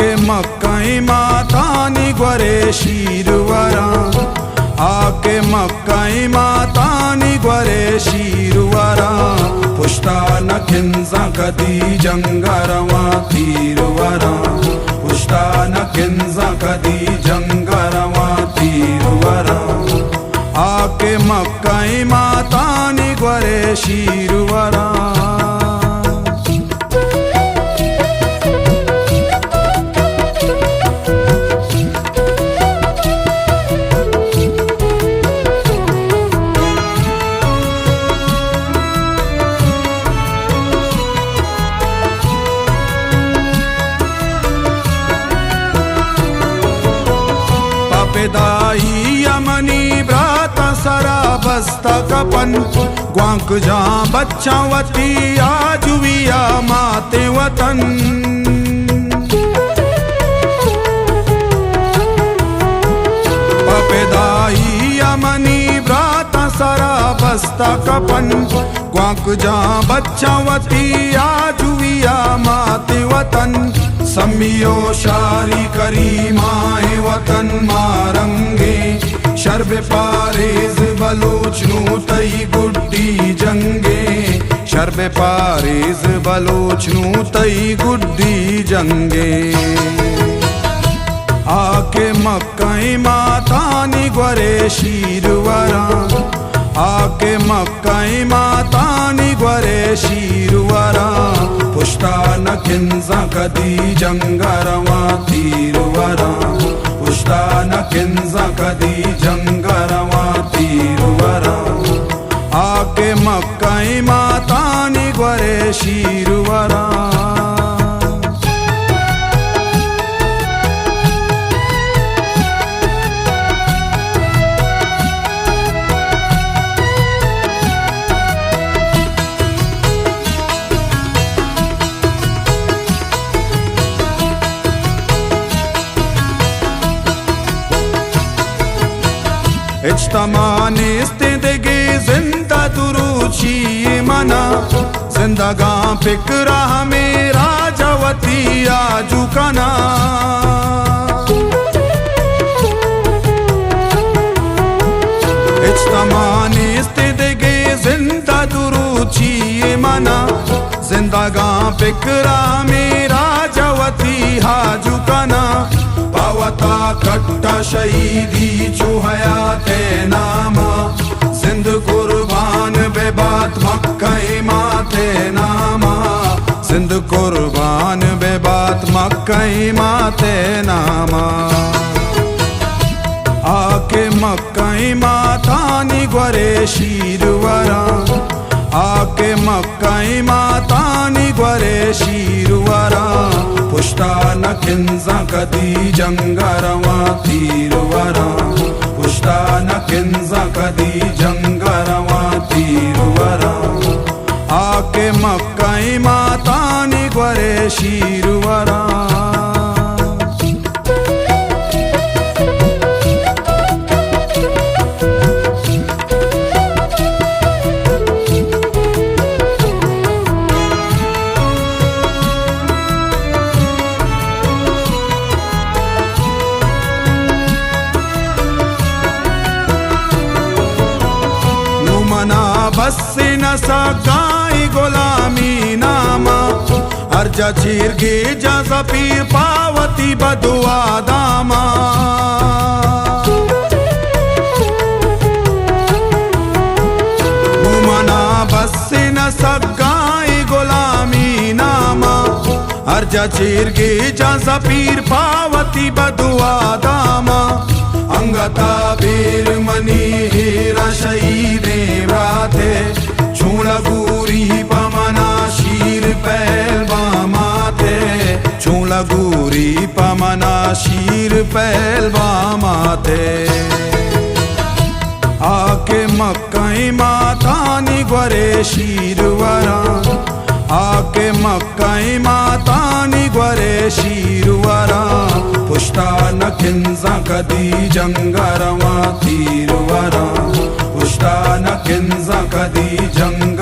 आके मक्काई मातानी ग्वरे शीरवरा आके मक्काई मातानी ग्वरे शीरवरा पुष्टान किंजा कदी जंगरवा तीरवरा पुष्टान किंजा कदी जंगरवा तीरवरा आके मक्काई मातानी ग्वरे शीरवरा दाई यमनी ब्रात सरा बस्ता कपन ग्वांक जा बच्चावती आजुविया माते वतन पपेदाई यमनी ब्रात सरा बस्ता कपन ग्वांक जा बच्चावती आजुविया माते वतन सम्मियो शारी करी माए वतन मारंगे शर्बे पारेज बलोचनू तई गुड्डी जंगे शर्बे पारेज बलोचनू तई गुड्डी जंगे आके मक्काई मातानी ग्वरे शीरवरा आके मक्काई मातानी ग्वरे शीरवरा पुष्टान किंजा कदी जंगरवा तीरवरा पुष्टान किंजा कदी जंगरवा तीरवरा आके मक्काई मातानी ग्वरे शीरवरा इज्तमाने इस्तेदगी जिंदा दुरूची मना जिंदगा फिक्रा मेरा जवती आजू कना इज्तमाने इस्तेदगी जिंदा दुरूची मना जिंदगा फिक्रा मेरा जवती आजू कना पावता कट्टा शहीदी चुहयाते नामा जिंद कुर्बान बेबात मक्काई माते नामा जिंद कुर्बान बेबात मक्काई माते नामा आके मक्काई मातानी ग्वरे शीरवरा आके मक्काई मातानी ग्वरे शीरवरा पुष्टान किंजा कदी जंगरवा तीरवरा पुष्टान किंजा कदी जंगरवा तीरवरा आके मक्काई मातानी ग्वरे शीरवरा बस न सगाई गुलामी नामा अर्जा चीरगे जा पीर पावती बदुआ दामा मना बस न सगाई गुलामी नामा अर्जा चीरगे जा पीर पावती बदुआ दामा अंगता बीर मनी हीरा शहीदे राते छूला गुरी पमना शीर पहलवा माते छूला गुरी पमना शीर पहलवा माते आके मक्काई मातानी ग्वरे शीरवरा आके मक्काई मातानी ग्वरे शीरवरा पुष्टान किंजा कदी जंगरवा तीरवरा पुष्टान किंजा कदी जंग